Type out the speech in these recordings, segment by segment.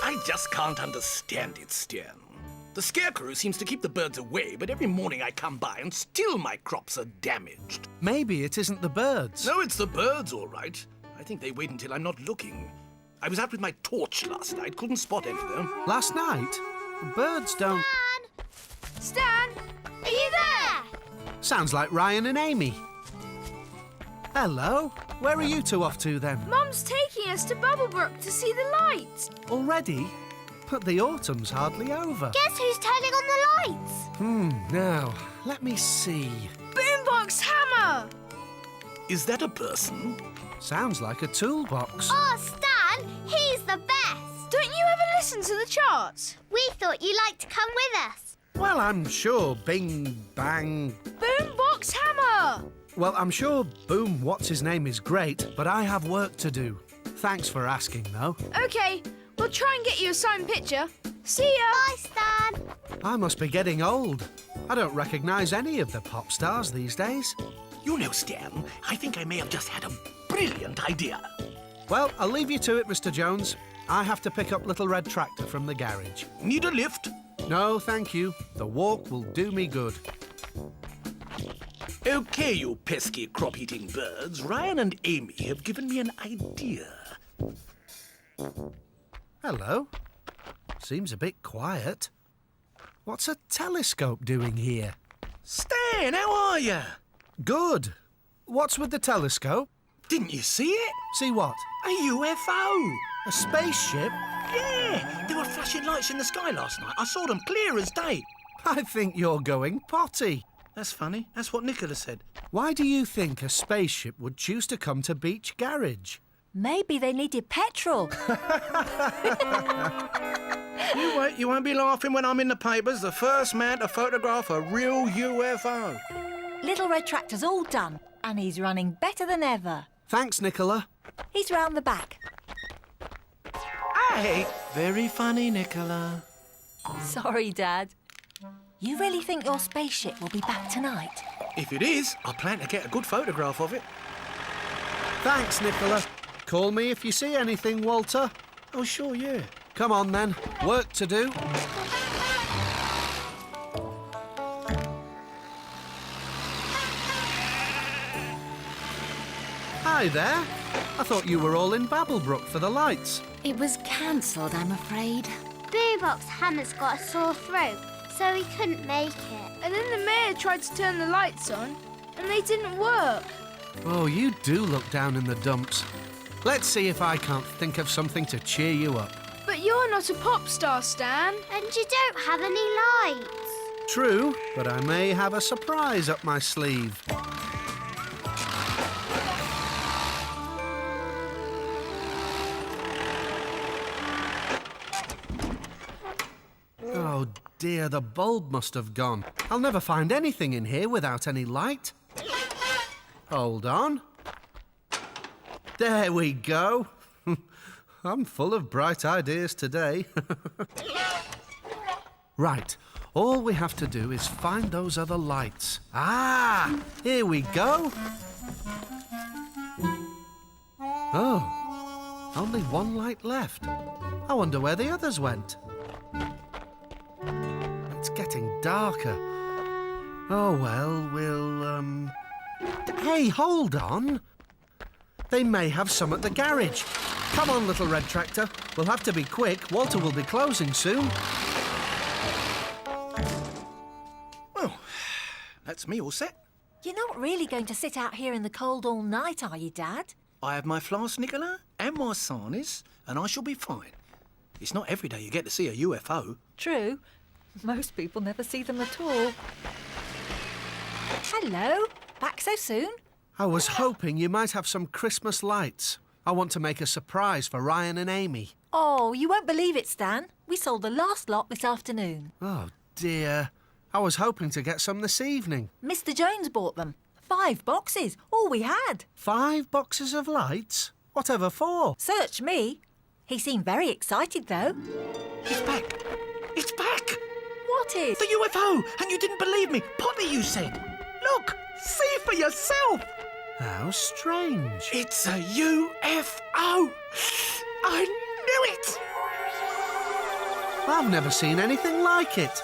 I just can't understand it, Stan. The scarecrow seems to keep the birds away, but every morning I come by and still my crops are damaged. Maybe it isn't the birds. No, it's the birds, all right. I think they wait until I'm not looking. I was out with my torch last night, couldn't spot any though. Last night? The birds don't... Stan! Are you there? Sounds like Ryan and Amy. Hello. Where are you two off to then? Mum's taking us to Bubblebrook to see the lights. Already? But the autumn's hardly over. Guess who's turning on the lights? Now, let me see. Boombox Hammer! Is that a person? Sounds like a toolbox. Oh, Stan, he's the best. Don't you ever listen to the charts? We thought you'd like to come with us. Well, I'm sure Bing Bang... Boombox Hammer! Well, I'm sure Boom What's-His-Name is great, but I have work to do. Thanks for asking, though. OK, we'll try and get you a signed picture. See ya! Bye, Stan. I must be getting old. I don't recognise any of the pop stars these days. You know, Stan, I think I may have just had a brilliant idea. Well, I'll leave you to it, Mr. Jones. I have to pick up Little Red Tractor from the garage. Need a lift? No, thank you. The walk will do me good. OK, you pesky crop-eating birds. Ryan and Amy have given me an idea. Hello. Seems a bit quiet. What's a telescope doing here? Stan, how are you? Good. What's with the telescope? Didn't you see it? See what? A UFO. A spaceship? Yeah, there were flashing lights in the sky last night. I saw them clear as day. I think you're going potty. That's funny. That's what Nicola said. Why do you think a spaceship would choose to come to Beach Garage? Maybe they needed petrol. You wait, you won't be laughing when I'm in the papers. The first man to photograph a real UFO. Little Red Tractor's all done, and he's running better than ever. Thanks, Nicola. He's round the back. Hey, very funny, Nicola. Sorry, Dad. You really think your spaceship will be back tonight? If it is, I plan to get a good photograph of it. Thanks, Nicola. Call me if you see anything, Walter. Oh, sure, yeah. Come on, then. Work to do. Hi there. I thought you were all in Babblebrook for the lights. It was cancelled, I'm afraid. Boombox Hammer's got a sore throat, so he couldn't make it. And then the mayor tried to turn the lights on, and they didn't work. Oh, you do look down in the dumps. Let's see if I can't think of something to cheer you up. But you're not a pop star, Stan. And you don't have any lights. True, but I may have a surprise up my sleeve. Oh dear, the bulb must have gone. I'll never find anything in here without any light. Hold on. There we go. I'm full of bright ideas today. Right, all we have to do is find those other lights. Ah, here we go. Oh, only one light left. I wonder where the others went. It's getting darker. Oh, well, we'll, Hey, hold on. They may have some at the garage. Come on, Little Red Tractor. We'll have to be quick. Walter will be closing soon. Well, that's me all set. You're not really going to sit out here in the cold all night, are you, Dad? I have my flask, Nicola, and my sarnies, and I shall be fine. It's not every day you get to see a UFO. True. Most people never see them at all. Hello. Back so soon? I was hoping you might have some Christmas lights. I want to make a surprise for Ryan and Amy. Oh, you won't believe it, Stan. We sold the last lot this afternoon. Oh, dear. I was hoping to get some this evening. Mr. Jones bought them. 5 boxes, all we had. 5 boxes of lights? Whatever for? Search me. He seemed very excited, though. It's back. It's back. What is? The UFO, and you didn't believe me. Potty, you said. Look, see for yourself. How strange. It's a UFO. I knew it. I've never seen anything like it.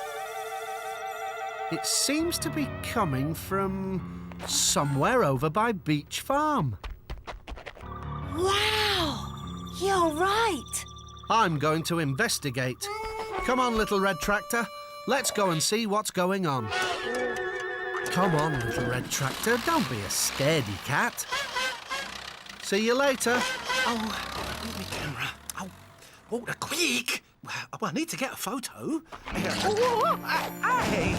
It seems to be coming from somewhere over by Beach Farm. Wow! You're right. I'm going to investigate. Come on, little red tractor. Let's go and see what's going on. Come on, little red tractor. Don't be a scaredy cat. See you later. Oh, my camera. Oh, quick! Well, I need to get a photo. Hey!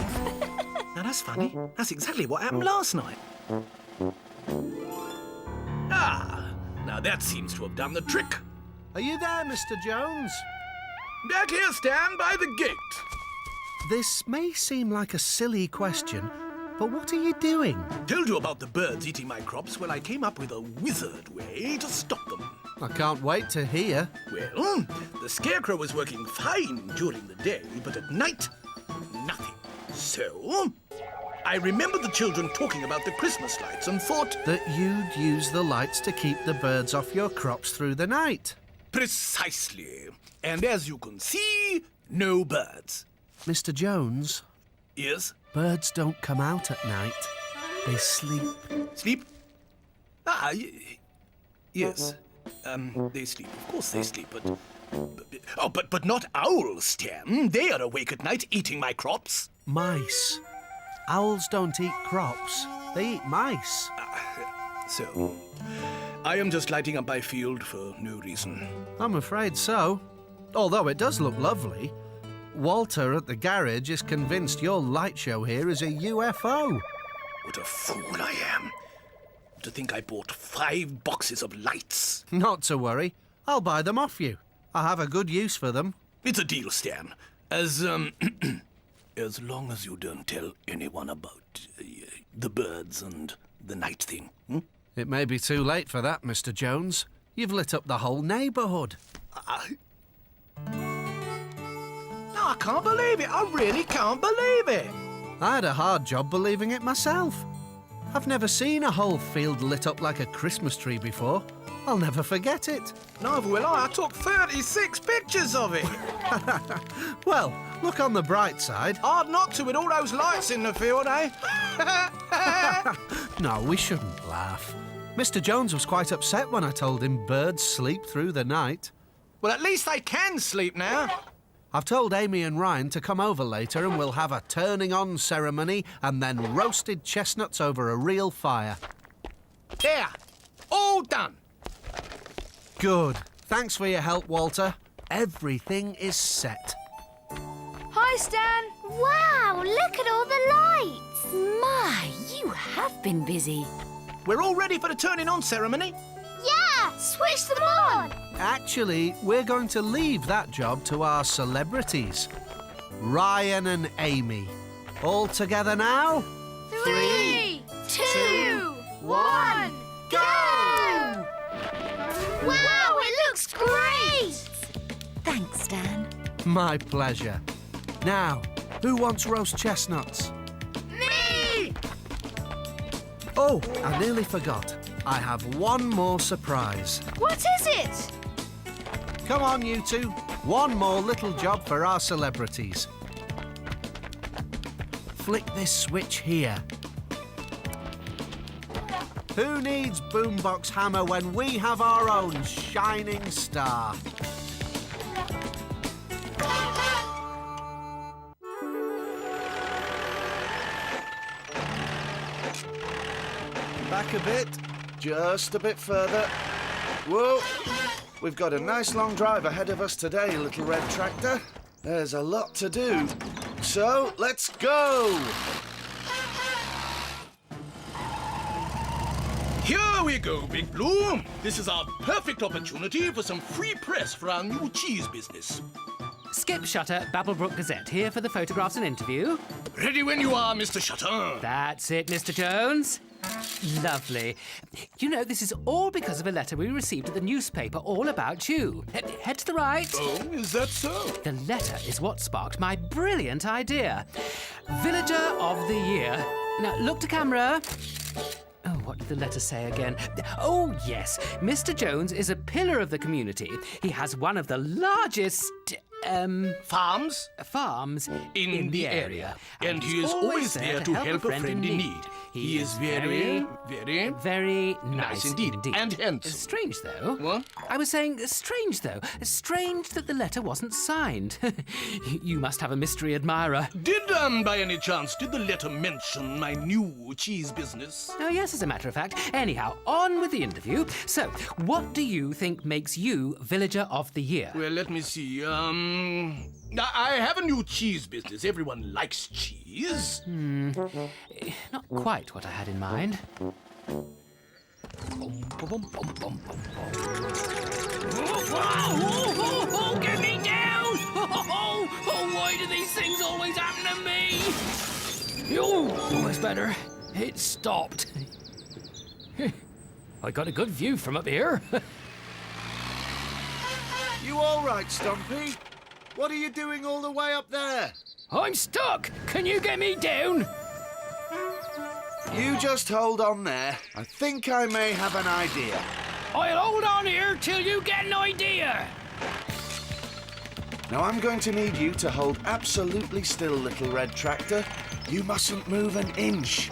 Now, that's funny. That's exactly what happened last night. Ah, now that seems to have done the trick. Are you there, Mr. Jones? Back here, Stan, by the gate. This may seem like a silly question, but what are you doing? Told you about the birds eating my crops. Well, I came up with a wizard way to stop them. I can't wait to hear. Well, the scarecrow was working fine during the day, but at night, nothing. So, I remembered the children talking about the Christmas lights and thought... That you'd use the lights to keep the birds off your crops through the night. Precisely. And as you can see, no birds. Mr. Jones, Yes? birds don't come out at night. They sleep. Sleep? Yes. They sleep. Of course they sleep, but not owls, Stan. They are awake at night eating my crops. Mice. Owls don't eat crops. They eat mice. So, I am just lighting up my field for no reason. I'm afraid so. Although it does look lovely. Walter at the garage is convinced your light show here is a UFO. What a fool I am. To think I bought 5 boxes of lights. Not to worry. I'll buy them off you. I have a good use for them. It's a deal, Stan. As long as you don't tell anyone about the birds and the night thing. It may be too late for that, Mr. Jones. You've lit up the whole neighbourhood. No, I can't believe it. I really can't believe it. I had a hard job believing it myself. I've never seen a whole field lit up like a Christmas tree before. I'll never forget it. Neither will I. I took 36 pictures of it. Well, look on the bright side. Hard not to with all those lights in the field, eh? No, we shouldn't laugh. Mr. Jones was quite upset when I told him birds sleep through the night. Well, at least they can sleep now. I've told Amy and Ryan to come over later and we'll have a turning on ceremony and then roasted chestnuts over a real fire. There. All done. Good. Thanks for your help, Walter. Everything is set. Hi, Stan. Wow, look at all the lights. My, you have been busy. We're all ready for the turning on ceremony. Yeah, switch them on. Actually, we're going to leave that job to our celebrities. Ryan and Amy. All together now? 3, 2, 1, go! Wow, it looks great. Thanks, Dan. My pleasure. Now, who wants roast chestnuts? Me! Oh, I nearly forgot. I have one more surprise. What is it? Come on, you two. One more little job for our celebrities. Flick this switch here. Who needs boombox hammer when we have our own shining star? Back a bit. Just a bit further. Whoa! We've got a nice long drive ahead of us today, little red tractor. There's a lot to do. So, let's go! Here we go, Big Blue. This is our perfect opportunity for some free press for our new cheese business. Skip Shutter, Babblebrook Gazette, here for the photographs and interview. Ready when you are, Mr. Shutter. That's it, Mr. Jones. Lovely. You know, this is all because of a letter we received at the newspaper all about you. Head to the right. Oh, is that so? The letter is what sparked my brilliant idea. Villager of the Year. Now, look to camera. Oh, what did the letter say again? Oh, yes. Mr. Jones is a pillar of the community. He has one of the largest... Farms farms in the area. And he is always there to help a friend in need. He is very, very, very nice indeed. And handsome. Strange, though. What? I was saying, strange, though. Strange that the letter wasn't signed. You must have a mystery admirer. By any chance, did the letter mention my new cheese business? Oh, yes, as a matter of fact. Anyhow, on with the interview. So, what do you think makes you Villager of the Year? Well, let me see. I have a new cheese business. Everyone likes cheese. Not quite what I had in mind. Oh, get me down! Oh, why do these things always happen to me? Oh, that's better. It stopped. I got a good view from up here. You all right, Stumpy? What are you doing all the way up there? I'm stuck. Can you get me down? You just hold on there. I think I may have an idea. I'll hold on here till you get an idea. Now I'm going to need you to hold absolutely still, little red tractor. You mustn't move an inch.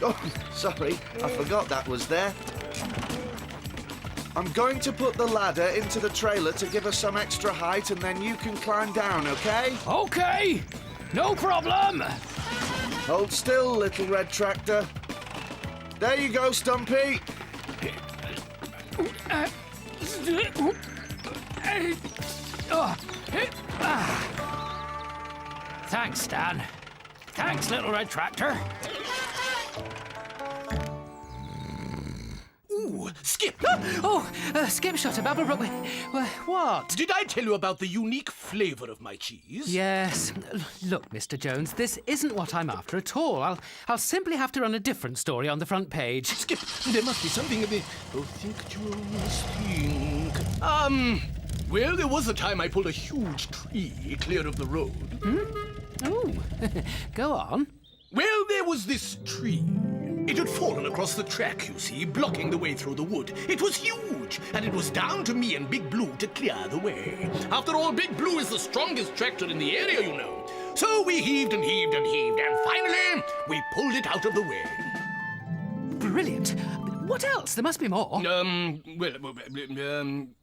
Oh, sorry, I forgot that was there. I'm going to put the ladder into the trailer to give us some extra height, and then you can climb down, okay? Okay, no problem. Hold still, little red tractor. There you go, Stumpy. Thanks, Stan. Thanks, little red tractor. Ooh, Skip! Skip shot a bubble. What? Did I tell you about the unique flavour of my cheese? Yes. Look, Mr. Jones, this isn't what I'm after at all. I'll simply have to run a different story on the front page. Skip, there must be something of the... Oh, think, Jones, think... Well, there was a time I pulled a huge tree clear of the road. Oh, go on. Well, there was this tree. It had fallen across the track, you see, blocking the way through the wood. It was huge, and it was down to me and Big Blue to clear the way. After all, Big Blue is the strongest tractor in the area, you know. So we heaved and heaved and heaved, and finally, we pulled it out of the way. Brilliant. What else? There must be more.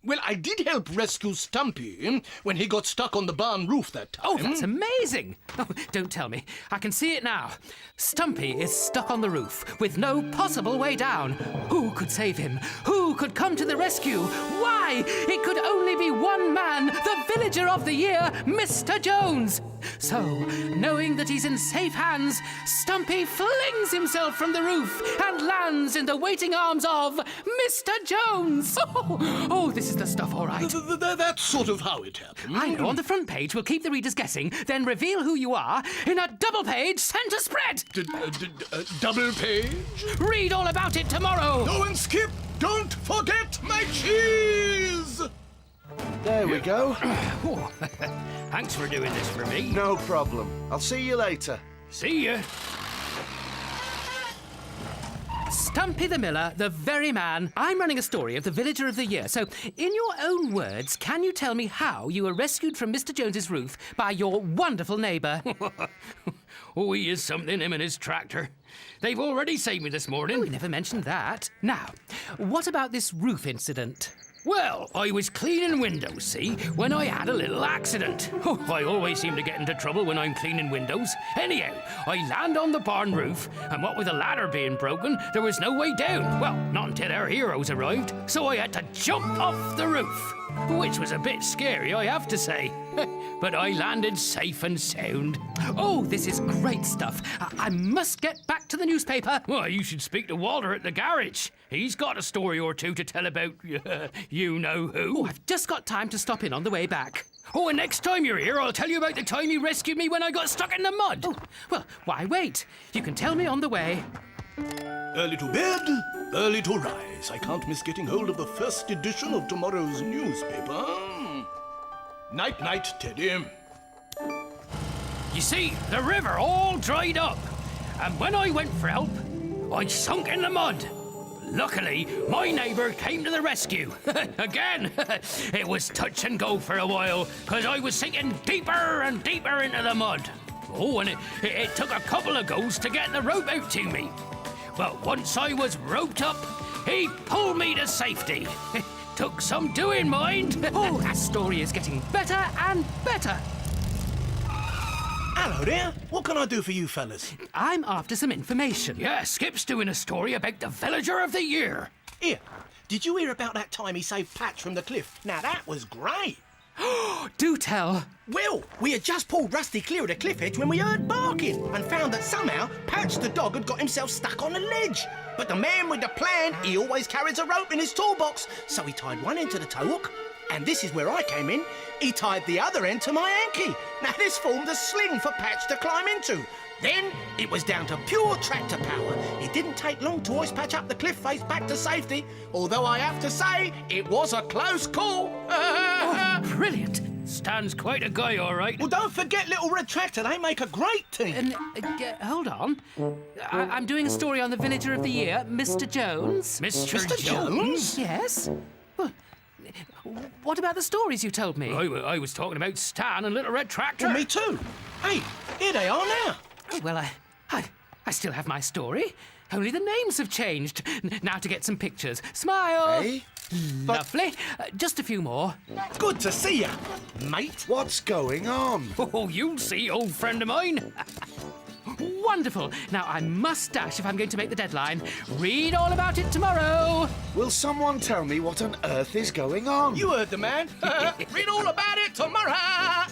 Well, I did help rescue Stumpy when he got stuck on the barn roof that time. Oh, that's amazing. Oh, don't tell me. I can see it now. Stumpy is stuck on the roof with no possible way down. Who could save him? Who could come to the rescue? Why? It could only be one man, the Villager of the Year, Mr. Jones. So, knowing that he's in safe hands, Stumpy flings himself from the roof and lands in the waiting arms of Mr. Jones. Oh, this is the stuff, all right. That's sort of how it happened. I know. On the front page, we'll keep the readers guessing, then reveal who you are in a double-page centre spread. Double page? Read all about it tomorrow. Oh, and Skip, don't forget my cheese! There we go. Thanks for doing this for me. No problem. I'll see you later. See ya. Stumpy the Miller, the very man. I'm running a story of the Villager of the Year. So, in your own words, can you tell me how you were rescued from Mr. Jones's roof by your wonderful neighbour? Oh, he is something, him and his tractor. They've already saved me this morning. Oh, we never mentioned that. Now, what about this roof incident? Well, I was cleaning windows, see, when I had a little accident. Oh, I always seem to get into trouble when I'm cleaning windows. Anyhow, I land on the barn roof, and what with the ladder being broken, there was no way down. Well, not until our heroes arrived, so I had to jump off the roof. Which was a bit scary, I have to say. But I landed safe and sound. Oh, this is great stuff. I must get back to the newspaper. Well, you should speak to Walter at the garage. He's got a story or two to tell about you-know-who. Oh, I've just got time to stop in on the way back. Oh, and next time you're here, I'll tell you about the time you rescued me when I got stuck in the mud. Oh, well, why wait? You can tell me on the way. Early to bed, early to rise. I can't miss getting hold of the first edition of tomorrow's newspaper. Night-night, Teddy. You see, the river all dried up. And when I went for help, I sunk in the mud. Luckily, my neighbour came to the rescue. Again, it was touch and go for a while, because I was sinking deeper and deeper into the mud. Oh, and it took a couple of goes to get the rope out to me. But once I was roped up, he pulled me to safety. Took some doing, mind. Oh, that story is getting better and better. Hello there. What can I do for you fellas? I'm after some information. Yeah, Skip's doing a story about the Villager of the Year. Here, did you hear about that time he saved Patch from the cliff? Now, that was great. Do tell. Well, we had just pulled Rusty clear of the cliff edge when we heard barking and found that somehow Patch the dog had got himself stuck on a ledge. But the man with the plan, he always carries a rope in his toolbox, so he tied one end to the tow hook, and this is where I came in. He tied the other end to my hanky. Now, this formed a sling for Patch to climb into. Then it was down to pure tractor power. It didn't take long to hoist Patch up the cliff face back to safety, although I have to say it was a close call. Oh, brilliant. Stan's quite a guy, all right. Well, don't forget Little Red Tractor. They make a great team. And hold on. I'm doing a story on the Villager of the Year, Mr. Jones. Mr. Jones? Yes. Well, what about the stories you told me? I was talking about Stan and Little Red Tractor. Well, me too. Hey, here they are now. Oh, well, I still have my story. Only the names have changed. Now to get some pictures. Smile. Hey? Lovely. Just a few more. Good to see you, mate. What's going on? Oh, you'll see, old friend of mine. Wonderful. Now I must dash if I'm going to make the deadline. Read all about it tomorrow. Will someone tell me what on earth is going on? You heard the man. Read all about it tomorrow.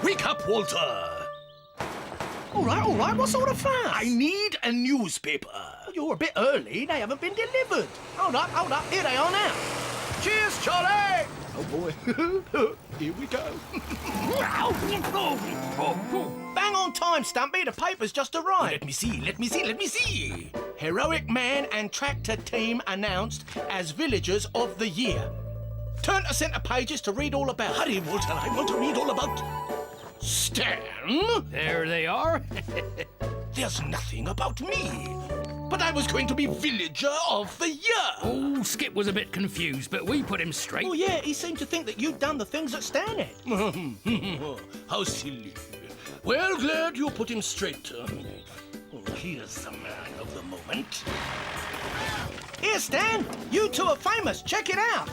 Wake up, Walter. All right. What sort of fun? I need a newspaper. You're a bit early. They haven't been delivered. Hold up. Here they are now. Cheers, Charlie. Oh, boy. Here we go. Bang on time, Stumpy. The paper's just arrived. Let me see. Heroic man and tractor team announced as Villagers of the Year. Turn to centre pages to read all about. Hurry, Walter. I want to read all about Stan. There they are. There's nothing about me. But I was going to be Villager of the Year. Oh, Skip was a bit confused, but we put him straight. Oh, yeah, he seemed to think that you'd done the things that Stan had. How silly. Well, glad you put him straight. Here's the man of the moment. Here, Stan. You two are famous. Check it out.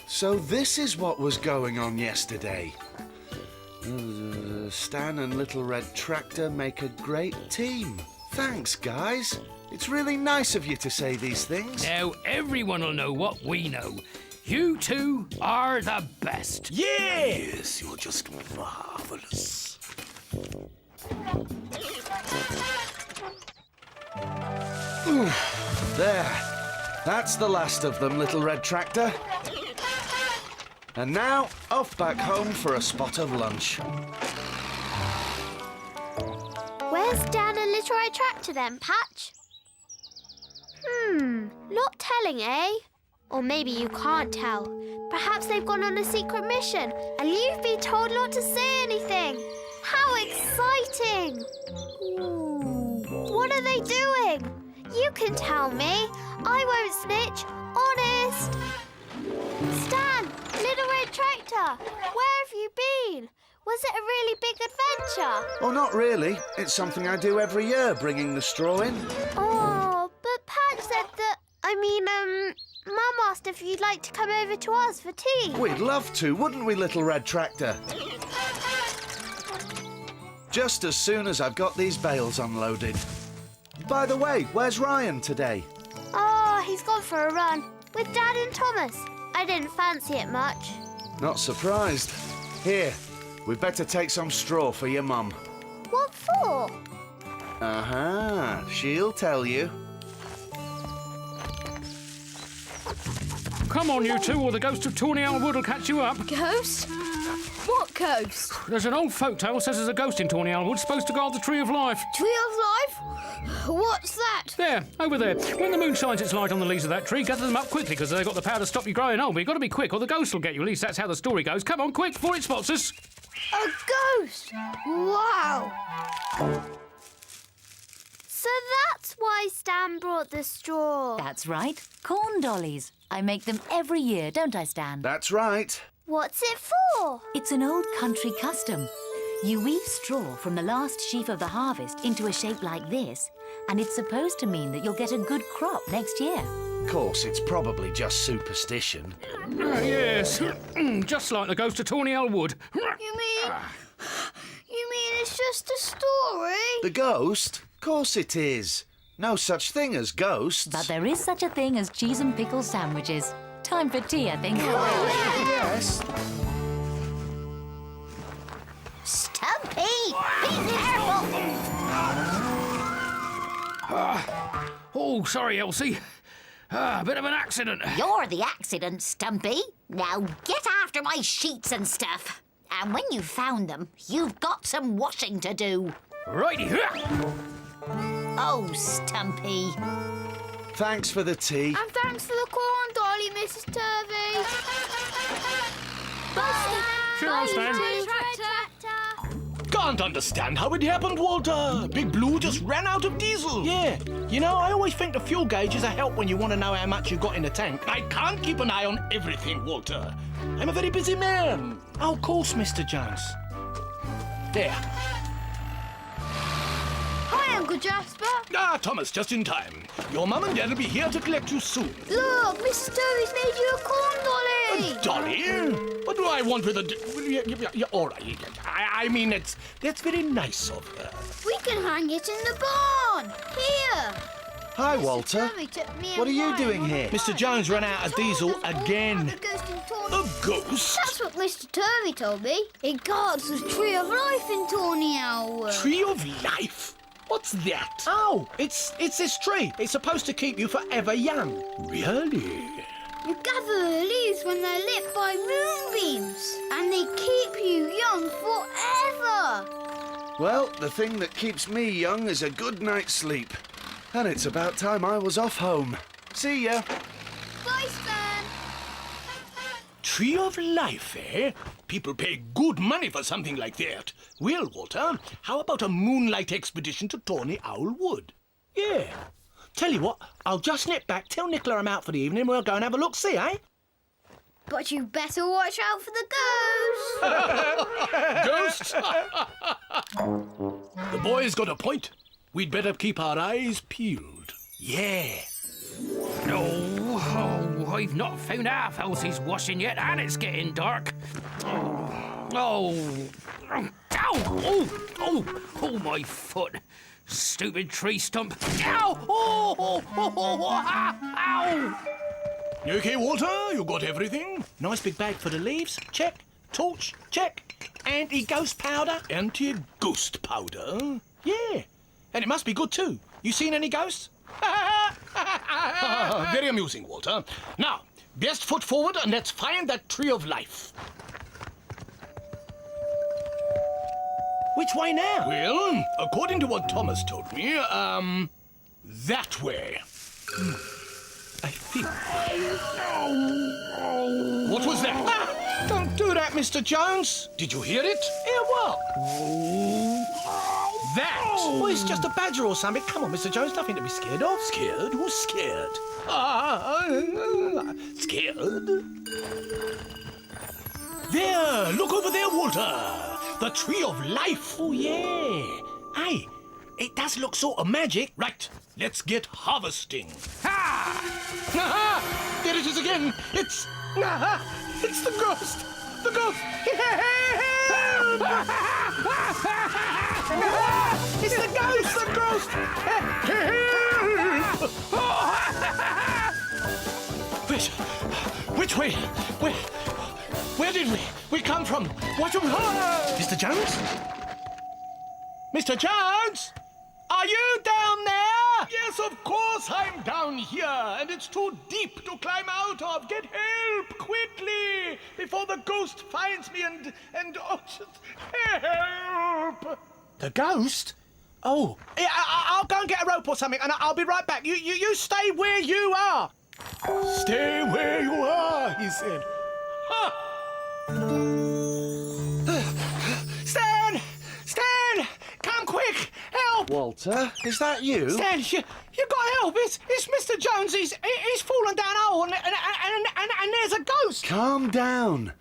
So this is what was going on yesterday. Stan and Little Red Tractor make a great team. Thanks, guys. It's really nice of you to say these things. Now everyone will know what we know. You two are the best. Yes, you're just marvellous. There. That's the last of them, Little Red Tractor. And now, off back home for a spot of lunch. Where's Dan and Little Red Tractor then, Patch? Not telling, eh? Or maybe you can't tell. Perhaps they've gone on a secret mission and you've been told not to say anything. How exciting! Ooh. What are they doing? You can tell me. I won't snitch. Honest. Stan, Little Red Tractor, where have you been? Was it a really big adventure? Oh, not really. It's something I do every year, bringing the straw in. Oh, but Patch said that... Mum asked if you'd like to come over to us for tea. We'd love to, wouldn't we, Little Red Tractor? Just as soon as I've got these bales unloaded. By the way, where's Ryan today? Oh, he's gone for a run with Dad and Thomas. I didn't fancy it much. Not surprised. Here, we'd better take some straw for your mum. What for? She'll tell you. Come on, you two, or the ghost of Tawny Owl Wood will catch you up. Ghost? What ghost? There's an old folktale says there's a ghost in Tawny Owl Wood supposed to guard the Tree of Life. Tree of Life? What's that? There, over there. When the moon shines its light on the leaves of that tree, gather them up quickly because they've got the power to stop you growing old. But you've got to be quick or the ghost will get you. At least that's how the story goes. Come on, quick, before it spots us. A ghost? Wow. So that's why Stan brought the straw. That's right. Corn dollies. I make them every year, don't I, Stan? That's right. What's it for? It's an old country custom. You weave straw from the last sheaf of the harvest into a shape like this, and it's supposed to mean that you'll get a good crop next year. Of course, it's probably just superstition. Yes, just like the ghost of Tawny Elwood. You mean it's just a story? The ghost? Of course it is. No such thing as ghosts. But there is such a thing as cheese and pickle sandwiches. Time for tea, I think. Yes. Stumpy, be careful. Oh, sorry, Elsie. A bit of an accident. You're the accident, Stumpy. Now get after my sheets and stuff. And when you've found them, you've got some washing to do. Righty. Oh, Stumpy. Thanks for the tea. And thanks for the corn dolly, Mrs. Turvey. Bye, Sure, Stan. Tractor. Can't understand how it happened, Walter. Big Blue just ran out of diesel. Yeah, you know, I always think the fuel gauge is a help when you want to know how much you've got in the tank. I can't keep an eye on everything, Walter. I'm a very busy man. Oh, of course, Mr. Jones. There. Hi, Uncle Jasper. Ah, Thomas, just in time. Your mum and dad will be here to collect you soon. Look, Mrs. Turvey's made you a corn dolly. Dolly? What do I want with a... all right. I mean, that's very nice of her. We can hang it in the barn. Here. Hi, Walter. Turvey took me What are and you mine doing on here? Mr. Jones ran out of diesel Told us all again. about the ghost in Tawny. A ghost? That's what Mr. Turvey told me. It guards the tree of life in Tawny Elwood. Tree of life? What's that? Oh, it's this tree. It's supposed to keep you forever young. Really? You gather the leaves when they're lit by moonbeams, and they keep you young forever. Well, the thing that keeps me young is a good night's sleep. And it's about time I was off home. See ya. Bye, Stan. Tree of life, eh? People pay good money for something like that. Well, Walter, how about a moonlight expedition to Tawny Owl Wood? Yeah. Tell you what, I'll just nip back, tell Nicola I'm out for the evening, we'll go and have a look-see, eh? But you better watch out for the ghost. Ghosts? The boy's got a point. We'd better keep our eyes peeled. Yeah. No, I've not found half Elsie's washing yet, and it's getting dark. Oh, my foot. Stupid tree stump. Ow! Ow! You okay, Walter? You got everything? Nice big bag for the leaves, check. Torch, check. Anti-ghost powder? Anti-ghost powder? Yeah. And it must be good too. You seen any ghosts? Very amusing, Walter. Now, best foot forward and let's find that tree of life. Which way now? Well, according to what Thomas told me, that way. I think. What was that? Ah, don't do that, Mr. Jones. Did you hear it? Hear what? That! Oh, it's just a badger or something. Come on, Mr. Jones, nothing to be scared of. Scared? Who's scared? Scared? There! Look over there, Walter! The tree of life! Oh, yeah. Hey, it does look sort of magic. Right, let's get harvesting. Ha! Aha! There it is again! It's the ghost! The ghost! It's the ghost! The ghost! Which way? Where did we come from? What do we... Mr. Jones? Mr. Jones? Are you down there? Yes, of course I'm down here, and it's too deep to climb out of. Get help, quickly, before the ghost finds me and help! The ghost? Oh, yeah, I'll go and get a rope or something, and I'll be right back. You stay where you are. Stay where you are, he said. Ha! Stan! Come quick! Help! Walter, is that you? Stan, you got to help. It's Mr. Jones. He's fallen down a hole and there's a ghost. Calm down.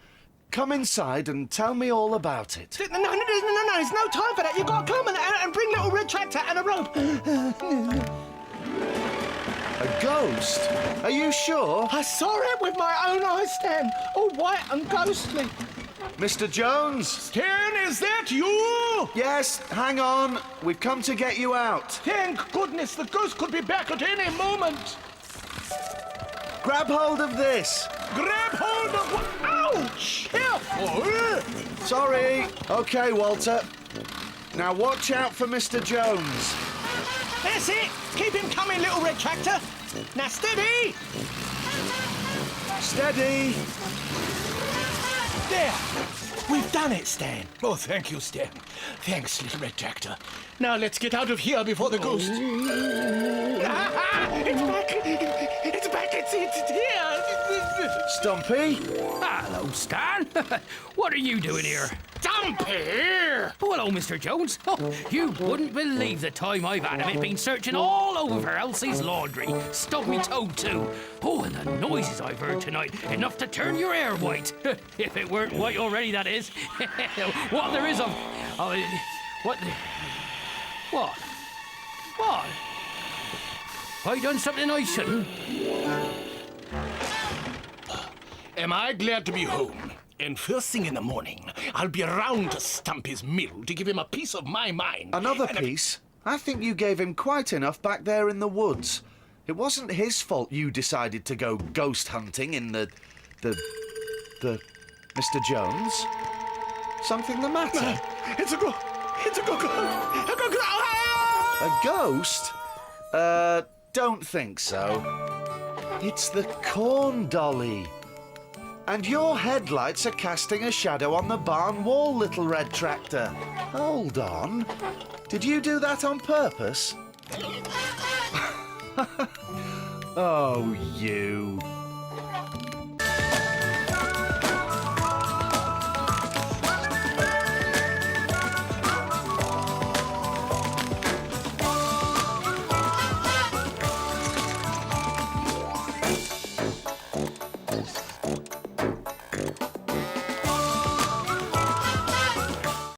Come inside and tell me all about it. No, there's no time for that. You've got to come and bring little red tractor and a rope. A ghost? Are you sure? I saw it with my own eyes, Stan. All white and ghostly. Mr. Jones? Stan, is that you? Yes, hang on. We've come to get you out. Thank goodness, the ghost could be back at any moment. Grab hold of this. Grab hold of what? Ouch! Careful! Sorry. OK, Walter. Now watch out for Mr. Jones. That's it. Keep him coming, little red tractor. Now steady. Steady. There. We've done it, Stan. Oh, thank you, Stan. Thanks, little red tractor. Now let's get out of here before the ghost... It's back! It's back! It's here! Stumpy? Hello, Stan. What are you doing here? Stumpy! Oh, hello, Mr. Jones. Oh, you wouldn't believe the time I've had of it been searching all over Elsie's laundry. Stubbed me toe, too. Oh, and the noises I've heard tonight, enough to turn your hair white. If it weren't white already, that is. What there is of... What? What? I done something I shouldn't? Am I glad to be home? And first thing in the morning, I'll be around to Stumpy's mill to give him a piece of my mind. Another piece? I think you gave him quite enough back there in the woods. It wasn't his fault you decided to go ghost hunting in the Mr. Jones? Something the matter? It's a ghost. A ghost? Don't think so. It's the corn dolly. And your headlights are casting a shadow on the barn wall, little red tractor. Hold on. Did you do that on purpose? Oh, you.